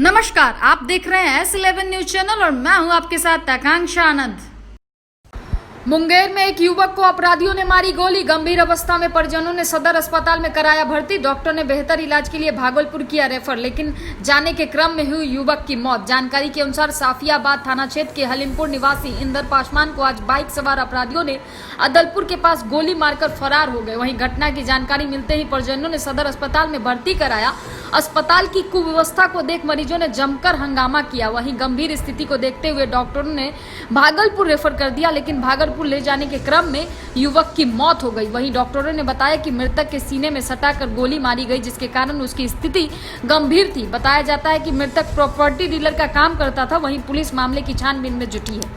नमस्कार, आप देख रहे हैं S11 न्यूज चैनल और मैं हूं आपके साथ आकांक्षा आनंद। मुंगेर में एक युवक को अपराधियों ने मारी गोली। गंभीर अवस्था में परिजनों ने सदर अस्पताल में कराया भर्ती। डॉक्टर ने बेहतर इलाज के लिए भागलपुर किया रेफर, लेकिन जाने के क्रम में हुई युवक की मौत। जानकारी के अनुसार साफियाबाद थाना क्षेत्र के हलीमपुर निवासी इंदर पासवान को आज बाइक सवार अपराधियों ने अदलपुर के पास गोली मारकर फरार हो गए। वहीं घटना की जानकारी मिलते ही परिजनों ने सदर अस्पताल में भर्ती कराया। अस्पताल की कुव्यवस्था को देख मरीजों ने जमकर हंगामा किया। वहीं गंभीर स्थिति को देखते हुए डॉक्टरों ने भागलपुर रेफर कर दिया, लेकिन भागलपुर ले जाने के क्रम में युवक की मौत हो गई। वहीं डॉक्टरों ने बताया कि मृतक के सीने में सटाकर गोली मारी गई, जिसके कारण उसकी स्थिति गंभीर थी। बताया जाता है कि मृतक प्रॉपर्टी डीलर का काम करता था। वहीं पुलिस मामले की छानबीन में जुटी है।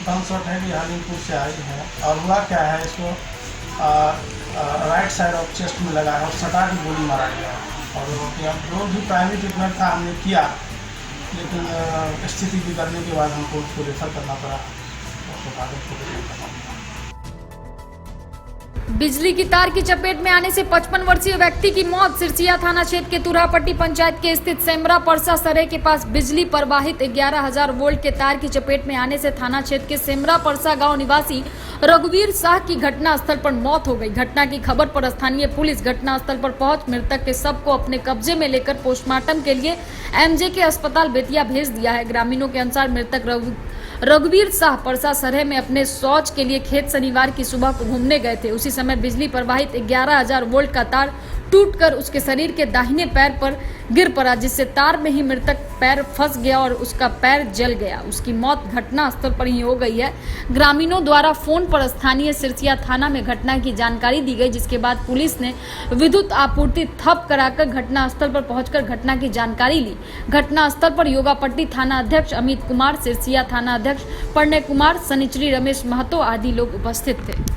हाजीपुर से आई है और हुआ क्या है, इसको राइट साइड ऑफ चेस्ट में लगा है और सटा की गोली मारा गया। और जो भी प्राइमरी ट्रीटमेंट था हमने किया, लेकिन स्थिति बिगड़ने के बाद हमको उसको रेफर करना पड़ा। बिजली की तार की चपेट में आने से 55 वर्षीय व्यक्ति की मौत। सिरसिया थाना क्षेत्र के तुरापट्टी पंचायत के स्थित सेमरा परसा सरे के पास बिजली प्रवाहित 11,000 वोल्ट के तार की चपेट में आने से थाना क्षेत्र के सेमरा परसा गांव निवासी रघुवीर शाह की घटनास्थल पर मौत हो गई। घटना की खबर पर स्थानीय पुलिस घटनास्थल पर पहुंच मृतक के शव को अपने कब्जे में लेकर पोस्टमार्टम के लिए एमजे के अस्पताल बेतिया भेज दिया है। ग्रामीणों के अनुसार मृतक रघुवीर शाह परसा सरहे में अपने शौच के लिए खेत शनिवार की सुबह को घूमने गए थे। उसी समय बिजली प्रवाहित 11,000 वोल्ट का तार टूटकर उसके शरीर के दाहिने पैर पर गिर पड़ा, जिससे तार में ही मृतक पैर फंस गया और उसका पैर जल गया। उसकी मौत घटना स्थल पर ही हो गई है। ग्रामीणों द्वारा फोन पर स्थानीय सिरसिया थाना में घटना की जानकारी दी गई, जिसके बाद पुलिस ने विद्युत आपूर्ति ठप कराकर घटनास्थल पर पहुंचकर घटना की जानकारी ली। घटनास्थल पर योगापट्टी थाना अध्यक्ष अमित कुमार, सिरसिया थाना अध्यक्ष प्रणय कुमार, शनिचरी रमेश महतो आदि लोग उपस्थित थे।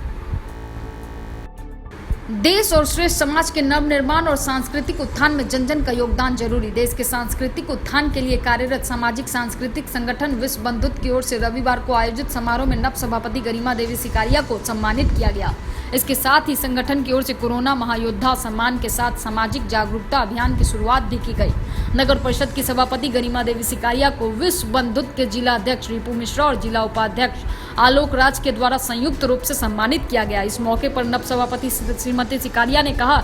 देश और श्रेष्ठ समाज के नव निर्माण और सांस्कृतिक उत्थान में जन जन का योगदान जरूरी। देश के सांस्कृतिक उत्थान के लिए कार्यरत सामाजिक सांस्कृतिक संगठन विश्व बंधुत्व की ओर से रविवार को आयोजित समारोह में नव सभापति गरिमा देवी सिकारिया को सम्मानित किया गया। इसके साथ ही संगठन की ओर से कोरोना महायोद्धा सम्मान के साथ सामाजिक जागरूकता अभियान की शुरुआत भी की गई। नगर परिषद की सभापति गरिमा देवी सिकारिया को विश्व बंधुत्व के जिला अध्यक्ष रिपू मिश्रा और जिला उपाध्यक्ष आलोक राज के द्वारा संयुक्त रूप से सम्मानित किया गया। इस मौके पर नव सभापति श्रीमती सिकारिया ने कहा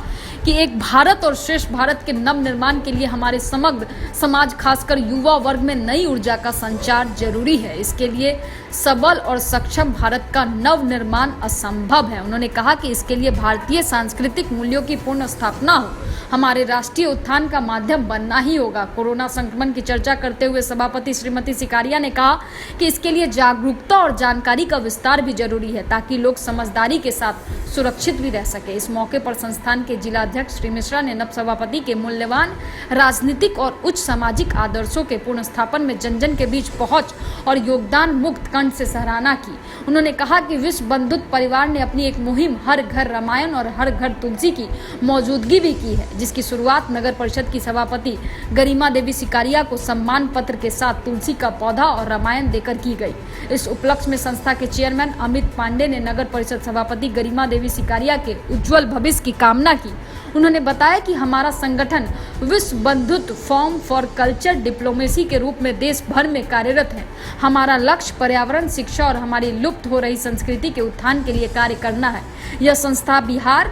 कि एक भारत और श्रेष्ठ भारत के नव निर्माण के लिए हमारे समग्र समाज खासकर युवा वर्ग में नई ऊर्जा का संचार जरूरी है। इसके लिए सबल और सक्षम भारत का नव निर्माण असंभव है। उन्होंने कहा कि इसके लिए भारतीय सांस्कृतिक मूल्यों की पूर्ण स्थापना हो हमारे राष्ट्रीय उत्थान का माध्यम बनना ही होगा। कोरोना संक्रमण की चर्चा करते हुए सभापति श्रीमती सिकारिया ने कहा कि इसके लिए जागरूकता और जानकारी का विस्तार भी जरूरी है, ताकि लोग समझदारी के साथ सुरक्षित भी रह सके। इस मौके पर संस्थान के जिला अध्यक्ष श्री मिश्रा ने नव सभापति के मूल्यवान राजनीतिक और उच्च सामाजिक आदर्शों के पूर्ण स्थापन में जन जन के बीच पहुंच और योगदान मुक्त कंठ से सराहना की। उन्होंने कहा कि विश्व बंधुत्व परिवार ने अपनी एक मुहिम हर घर रामायण और हर घर तुलसी की मौजूदगी भी की है, जिसकी शुरुआत नगर परिषद की सभापति गरिमा देवी सिकारिया को सम्मान पत्र के साथ तुलसी का पौधा और रामायण देकर की गई। इस उपलक्ष्य में संस्था के चेयरमैन अमित पांडे ने नगर परिषद सभापति गरिमा देवी सिकारिया के उज्जवल भविष्य की कामना की। उन्होंने बताया कि हमारा संगठन विश्व बंधुत्व फॉर्म फॉर कल्चर डिप्लोमेसी के रूप में देश भर में कार्यरत है। हमारा लक्ष्य पर्यावरण, शिक्षा और हमारी लुप्त हो रही संस्कृति के उत्थान के लिए कार्य करना है। यह संस्था बिहार,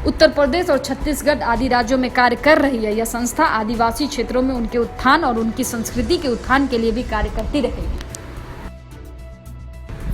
उत्तर प्रदेश और छत्तीसगढ़ आदि राज्यों में कार्य कर रही है। यह संस्था आदिवासी क्षेत्रों में उनके उत्थान और उनकी संस्कृति के उत्थान के लिए भी कार्य करती रहेगी।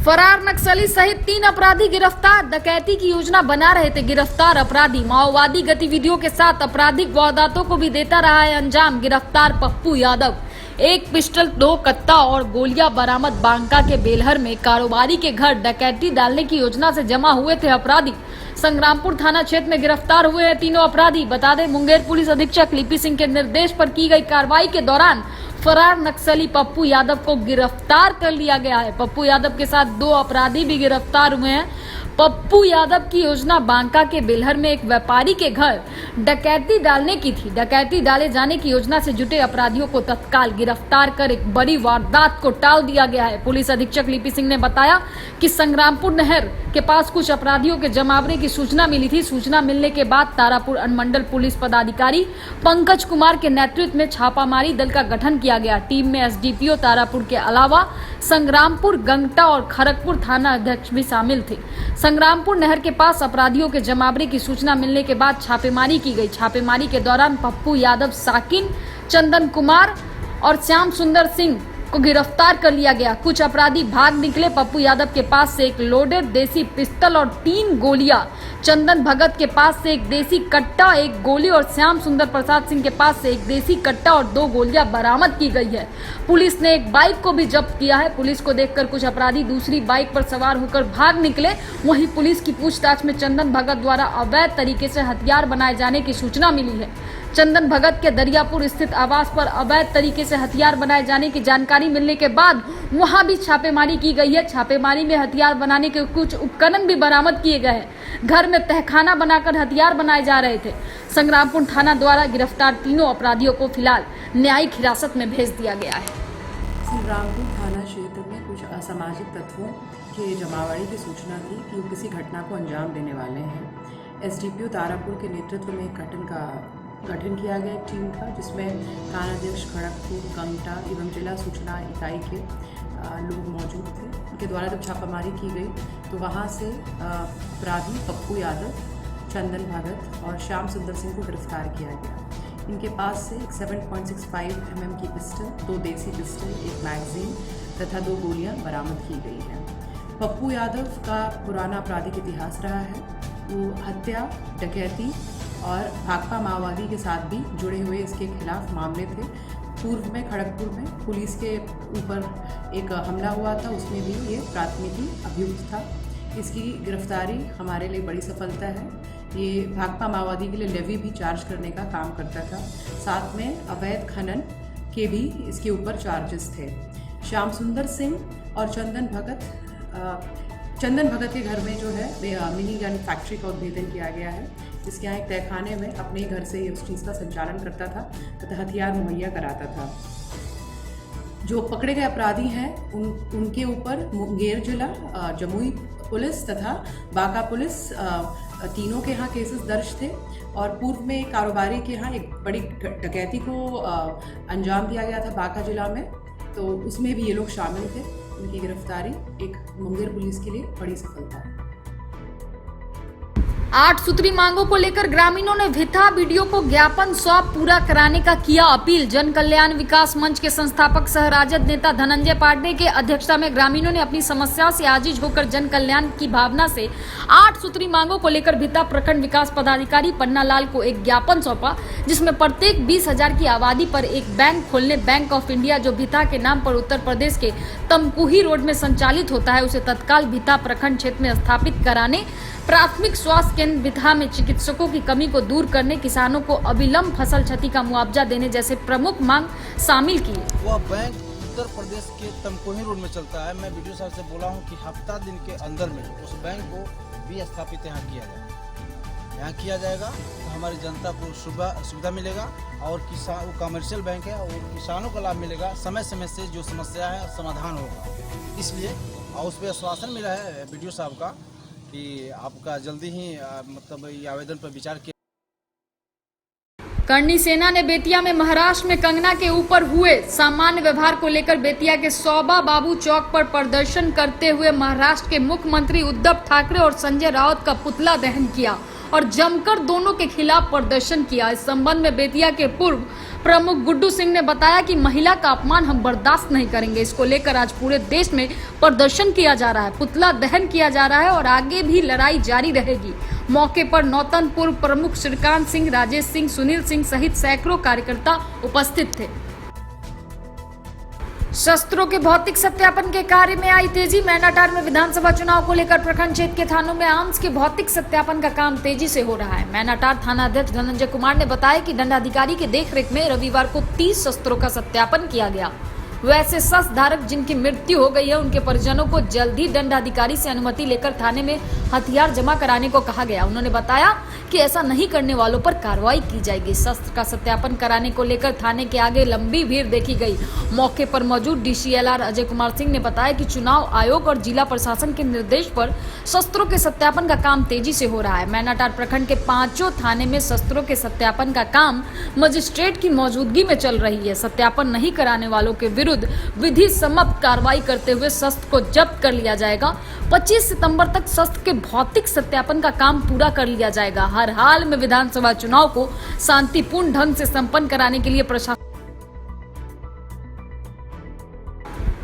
फरार नक्सली सहित 3 अपराधी गिरफ्तार। डकैती की योजना बना रहे थे गिरफ्तार अपराधी। माओवादी गतिविधियों के साथ आपराधिक वारदातों को भी देता रहा है अंजाम। गिरफ्तार पप्पू यादव। 1 पिस्टल, 2 कत्ता और गोलियां बरामद। बांका के बेलहर में कारोबारी के घर डकैती डालने की योजना से जमा हुए थे अपराधी। संग्रामपुर थाना क्षेत्र में गिरफ्तार हुए हैं तीनों अपराधी। बता दें, मुंगेर पुलिस अधीक्षक लिपि सिंह के निर्देश पर की गई कार्रवाई के दौरान फरार नक्सली पप्पू यादव को गिरफ्तार कर लिया गया है। पप्पू यादव के साथ 2 अपराधी भी गिरफ्तार हुए हैं। पप्पू यादव की योजना बांका के बेलहर में एक व्यापारी के घर डकैती डालने की थी। डकैती डाले जाने की योजना से जुटे अपराधियों को तत्काल गिरफ्तार कर एक बड़ी वारदात को टाल दिया गया है। पुलिस अधीक्षक लिपि सिंह ने बताया कि संग्रामपुर नहर के पास कुछ अपराधियों के जमावड़े की सूचना मिली थी। सूचना मिलने के बाद तारापुर अनुमंडल पुलिस पदाधिकारी पंकज कुमार के नेतृत्व में छापामारी दल का गठन किया गया। टीम में एसडीपीओ तारापुर के अलावा संग्रामपुर, गंगटा और खड़गपुर थाना अध्यक्ष भी शामिल थे। संग्रामपुर नहर के पास अपराधियों के जमावड़े की सूचना मिलने के बाद छापेमारी की गई। छापेमारी के दौरान पप्पू यादव, साकिन, चंदन कुमार और श्याम सुंदर सिंह को गिरफ्तार कर लिया गया। कुछ अपराधी भाग निकले। पप्पू यादव के पास से एक लोडेड देसी पिस्टल और 3 गोलियां, चंदन भगत के पास से एक देसी कट्टा, 1 गोली और श्याम सुंदर प्रसाद सिंह के पास से एक देसी कट्टा और 2 गोलियां बरामद की गई है। पुलिस ने एक बाइक को भी जब्त किया है। पुलिस को देखकर कुछ अपराधी दूसरी बाइक पर सवार होकर भाग निकले। वहीं पुलिस की पूछताछ में चंदन भगत द्वारा अवैध तरीके से हथियार बनाए जाने की सूचना मिली है। चंदन भगत के दरियापुर स्थित आवास पर अवैध तरीके से हथियार बनाए जाने की जानकारी मिलने के बाद वहां भी छापेमारी की गई है। छापेमारी में हथियार बनाने के कुछ उपकरण भी बरामद किए गए हैं। घर में तहखाना बनाकर हथियार बनाए जा रहे थे। संग्रामपुर थाना द्वारा गिरफ्तार तीनों अपराधियों को फिलहाल न्यायिक हिरासत में भेज दिया गया है। संग्रामपुर थाना क्षेत्र में कुछ असामाजिक तत्वों के जमावड़े की सूचना थी कि वो किसी घटना को अंजाम देने वाले हैं। एसडीपीओ तारापुर के नेतृत्व में एक गठन किया गया एक टीम का, जिसमें थानाध्यक्ष खड़गपुर, गंगटा एवं जिला सूचना इकाई के लोग मौजूद थे। उनके द्वारा जब छापामारी की गई तो वहाँ से अपराधी पप्पू यादव, चंदन भगत और श्याम सुंदर सिंह को गिरफ्तार किया गया। इनके पास से एक 7.65 mm की पिस्टल, 2 देसी पिस्टल, 1 मैगजीन तथा 2 गोलियां बरामद की गई हैं। पप्पू यादव का पुराना आपराधिक इतिहास रहा है। वो हत्या, डकैती और भाकपा माओवादी के साथ भी जुड़े हुए इसके खिलाफ मामले थे। पूर्व में खड़गपुर में पुलिस के ऊपर एक हमला हुआ था, उसमें भी ये प्राथमिकी अभियुक्त था। इसकी गिरफ्तारी हमारे लिए बड़ी सफलता है। ये भाकपा माओवादी के लिए लेवी भी चार्ज करने का काम करता था। साथ में अवैध खनन के भी इसके ऊपर चार्जेस थे। श्याम सुंदर सिंह और चंदन भगत के घर में जो है मिनी गन फैक्ट्री का उद्भेदन किया गया है। जिसके यहाँ एक तहखाने में अपने घर से उस चीज़ का संचालन करता था तथा हथियार मुहैया कराता था। जो पकड़े गए अपराधी हैं उनके ऊपर मुंगेर जिला, जमुई पुलिस तथा बांका पुलिस तीनों के यहाँ केसेस दर्ज थे। और पूर्व में कारोबारी के यहाँ एक बड़ी डकैती को अंजाम दिया गया था बांका जिला में, तो उसमें भी ये लोग शामिल थे। उनकी गिरफ्तारी एक मुंगेर पुलिस के लिए बड़ी सफलता है। 8 सूत्री मांगों को लेकर ग्रामीणों ने भिथा बीडीओ को ज्ञापन सौंप पूरा कराने का किया अपील। जन कल्याण विकास मंच के संस्थापक सह राजद नेता धनंजय पांडे के अध्यक्षता में ग्रामीणों ने अपनी समस्याओं से आजीज होकर जन कल्याण की भावना से 8 सूत्री मांगों को लेकर भिथा प्रखंड विकास पदाधिकारी पन्ना लाल को एक ज्ञापन सौंपा, जिसमें प्रत्येक 20,000 की आबादी पर एक बैंक खोलने, बैंक ऑफ इंडिया जो भिथा के नाम पर उत्तर प्रदेश के तमकुही रोड में संचालित होता है, उसे तत्काल भिथा प्रखंड क्षेत्र में स्थापित कराने, प्राथमिक स्वास्थ्य केंद्र भिथा में चिकित्सकों की कमी को दूर करने, किसानों को अविलंब फसल क्षति का मुआवजा देने जैसे प्रमुख मांग शामिल की। वह बैंक उत्तर प्रदेश के तमकुही रोड में चलता है। मैं वीडियो साहब से बोला हूं कि हफ्ता दिन के अंदर में उस बैंक को भी स्थापित यहाँ किया जाए। यहाँ किया जाएगा तो हमारी जनता को सुविधा मिलेगा और किसान, वो कमर्शियल बैंक है और किसानों को लाभ मिलेगा। समय समय से जो समस्या है समाधान होगा। इसलिए और उस पर आश्वासन मिला है वीडियो साहब का कि आपका जल्दी ही मतलब ये आवेदन पर विचार किया। करणी सेना ने बेतिया में महाराष्ट्र में कंगना के ऊपर हुए सामान्य व्यवहार को लेकर बेतिया के सौबा बाबू चौक पर प्रदर्शन करते हुए महाराष्ट्र के मुख्यमंत्री उद्धव ठाकरे और संजय राउत का पुतला दहन किया और जमकर दोनों के खिलाफ प्रदर्शन किया। इस संबंध में बेतिया के पूर्व प्रमुख गुड्डू सिंह ने बताया कि महिला का अपमान हम बर्दाश्त नहीं करेंगे। इसको लेकर आज पूरे देश में प्रदर्शन किया जा रहा है, पुतला दहन किया जा रहा है और आगे भी लड़ाई जारी रहेगी। मौके पर नौतन पूर्व प्रमुख श्रीकांत सिंह, राजेश सिंह, सुनील सिंह सहित सैकड़ों कार्यकर्ता उपस्थित थे। शस्त्रों के भौतिक सत्यापन के कार्य में आई तेजी। मैनाटार में विधानसभा चुनाव को लेकर प्रखंड क्षेत्र के थानों में आर्म्स के भौतिक सत्यापन का काम तेजी से हो रहा है। मैनाटार थाना अध्यक्ष धनंजय कुमार ने बताया कि दंडाधिकारी के देखरेख में रविवार को 30 शस्त्रों का सत्यापन किया गया। वैसे शस्त्र धारक जिनकी मृत्यु हो गई है उनके परिजनों को जल्द ही दंडाधिकारी से अनुमति लेकर थाने में हथियार जमा कराने को कहा गया। उन्होंने बताया कि ऐसा नहीं करने वालों पर कार्रवाई की जाएगी। शस्त्र का सत्यापन कराने को लेकर थाने के आगे लंबी भीड़ देखी गई। मौके पर मौजूद DCLR अजय कुमार सिंह ने बताया कि चुनाव आयोग और जिला प्रशासन के निर्देश पर शस्त्रों के सत्यापन का काम तेजी से हो रहा है। मैनाटांड प्रखंड के 5 थाने में शस्त्रों के सत्यापन का काम मजिस्ट्रेट की मौजूदगी में चल रही है। सत्यापन नहीं कराने वालों के विरुद्ध विधि सम्मत कार्रवाई करते हुए शस्त्र को जब्त कर लिया जाएगा। 25 सितंबर तक शस्त्र के भौतिक सत्यापन का काम पूरा कर लिया जाएगा। हर हाल में विधानसभा चुनाव को शांतिपूर्ण ढंग से संपन्न कराने के लिए प्रशासन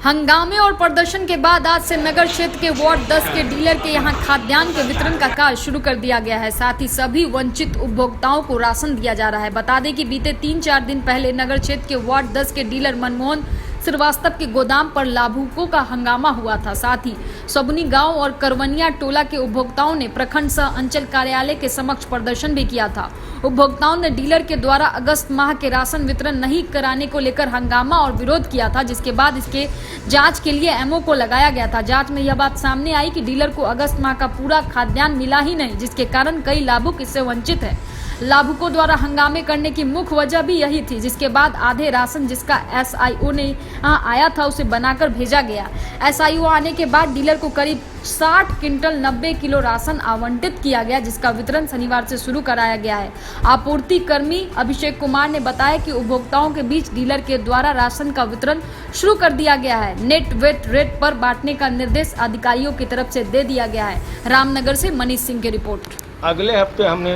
हंगामे और प्रदर्शन के बाद आज से नगर क्षेत्र के वार्ड 10 के डीलर के यहां खाद्यान्न के वितरण का कार्य शुरू कर दिया गया है। साथ ही सभी वंचित उपभोक्ताओं को राशन दिया जा रहा है। बता दें कि बीते 3-4 दिन पहले नगर क्षेत्र के वार्ड 10 के डीलर मनमोहन श्रीवास्तव के गोदाम पर लाभुकों का हंगामा हुआ था। साथ ही सबुनी गांव और करवनिया टोला के उपभोक्ताओं ने प्रखंड सह अंचल कार्यालय के समक्ष प्रदर्शन भी किया था। उपभोक्ताओं ने डीलर के द्वारा अगस्त माह के राशन वितरण नहीं कराने को लेकर हंगामा और विरोध किया था, जिसके बाद इसके जांच के लिए MO को लगाया गया था। जांच में यह बात सामने आई कि डीलर को अगस्त माह का पूरा खाद्यान्न मिला ही नहीं, जिसके कारण कई लाभुक इससे वंचित है। लाभुकों द्वारा हंगामे करने की मुख्य वजह भी यही थी, जिसके बाद आधे राशन जिसका SIO ने यहाँ आया था उसे बनाकर भेजा गया। SIO आने के बाद डीलर को करीब 60 क्विंटल 90 किलो राशन आवंटित किया गया, जिसका वितरण शनिवार से शुरू कराया गया है। आपूर्ति कर्मी अभिषेक कुमार ने बताया कि उपभोक्ताओं के बीच डीलर के द्वारा राशन का वितरण शुरू कर दिया गया है। नेट वेट रेट पर बांटने का निर्देश अधिकारियों की तरफ से दे दिया गया है। रामनगर से मनीष सिंह की रिपोर्ट। अगले हफ्ते हमने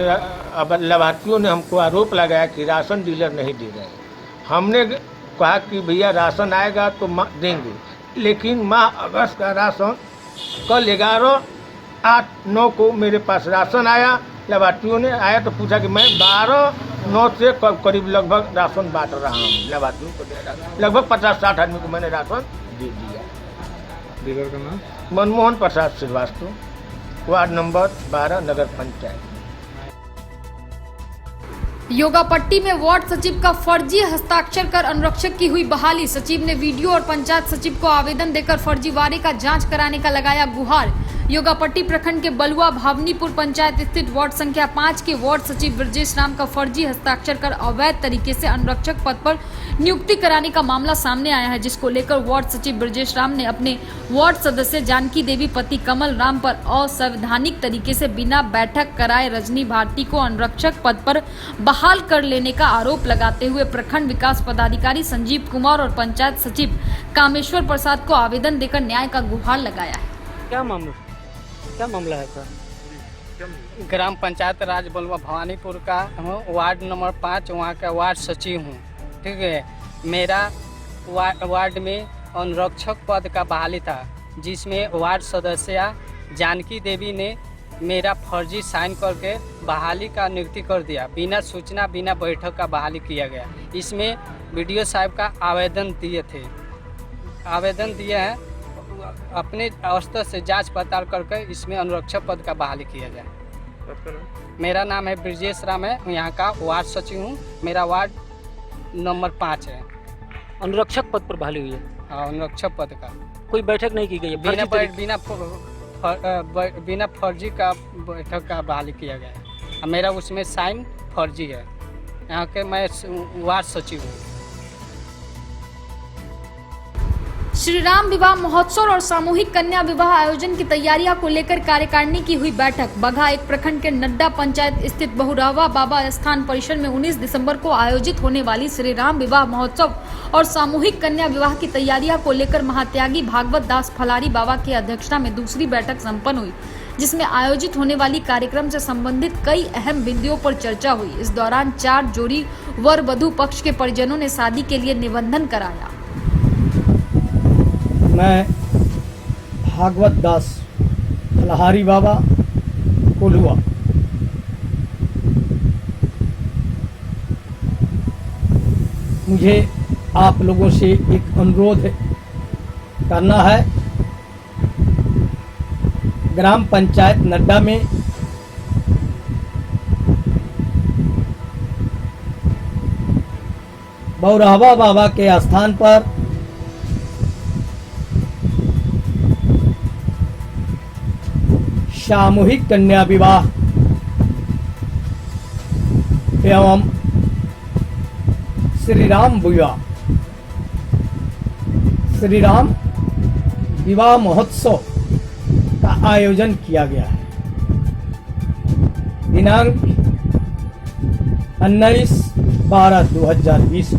लाभार्थियों ने हमको आरोप लगाया कि राशन डीलर नहीं दे रहे। हमने कहा कि भैया राशन आएगा तो देंगे, लेकिन माह अगस्त का राशन कल 11/8/9 को मेरे पास राशन आया। लाभार्थियों ने आया तो पूछा कि मैं 12/9 से करीब लगभग राशन बांट रहा हूँ। लाभार्थियों को दे रहा, लगभग 50-60 आदमी को मैंने राशन दे दिया। डीलर का नाम मनमोहन प्रसाद श्रीवास्तव, वार्ड नंबर 12, नगर पंचायत। योगापट्टी में वार्ड सचिव का फर्जी हस्ताक्षर कर अनुरक्षक की हुई बहाली। सचिव ने वीडियो और पंचायत सचिव को आवेदन देकर फर्जीवाड़े का जांच कराने का लगाया गुहार। योगापट्टी प्रखंड के बलुआ भावनीपुर पंचायत स्थित वार्ड संख्या 5 के वार्ड सचिव ब्रजेश राम का फर्जी हस्ताक्षर कर अवैध तरीके से अनुरक्षक पद पर नियुक्ति कराने का मामला सामने आया है, जिसको लेकर वार्ड सचिव ब्रजेश राम ने अपने वार्ड सदस्य जानकी देवी पति कमल राम पर असंवैधानिक तरीके से बिना बैठक कराए रजनी भारती को अनुरक्षक पद पर बहाल कर लेने का आरोप लगाते हुए प्रखंड विकास पदाधिकारी संजीव कुमार और पंचायत सचिव कामेश्वर प्रसाद को आवेदन देकर न्याय का गुहार लगाया है। क्या मामला है सर? ग्राम पंचायत राज बलुआ भवानीपुर का हूँ, वार्ड नंबर 5 वहाँ का वार्ड सचिव हूँ। ठीक है, मेरा वार्ड में अनुरक्षक पद का बहाली था, जिसमें वार्ड सदस्य जानकी देवी ने मेरा फर्जी साइन करके बहाली का नियुक्ति कर दिया। बिना सूचना बिना बैठक का बहाली किया गया। इसमें BDO साहब का आवेदन दिए हैं, अपने स्तर से जांच पड़ताल करके इसमें अनुरक्षक पद का बहाली किया जाए। मेरा नाम है ब्रजेश राम है, यहाँ का वार्ड सचिव हूँ। मेरा वार्ड नंबर 5 है। अनुरक्षक पद पर बहाली हुई है? हाँ, अनुरक्षक पद का कोई बैठक नहीं की गई है? बिना फर्जी का बैठक का बहाली किया गया है। मेरा उसमें साइन फर्जी है। यहाँ के मैं वार्ड सचिव हूँ। श्री राम विवाह महोत्सव और सामूहिक कन्या विवाह आयोजन की तैयारियों को लेकर कार्यकारिणी की हुई बैठक। बगहा एक प्रखंड के नड्डा पंचायत स्थित बहुरावा बाबा स्थान परिसर में 19 दिसंबर को आयोजित होने वाली श्री राम विवाह महोत्सव और सामूहिक कन्या विवाह की तैयारियों को लेकर महात्यागी भागवत दास फलारी बाबा की अध्यक्षता में दूसरी बैठक संपन्न हुई, जिसमें आयोजित होने वाली कार्यक्रम से संबंधित कई अहम बिंदुओं पर चर्चा हुई। इस दौरान 4 जोड़ी वर वधू पक्ष के परिजनों ने शादी के लिए निबंधन कराया। मैं भागवत दास फलाहारी बाबा कोल्हुआ मुझे आप लोगों से एक अनुरोध करना है। ग्राम पंचायत नड्डा में बहुरावा बाबा के स्थान पर सामूहिक कन्या विवाह एवं श्री राम विवाह महोत्सव का आयोजन किया गया है। दिनांक 19/12/2020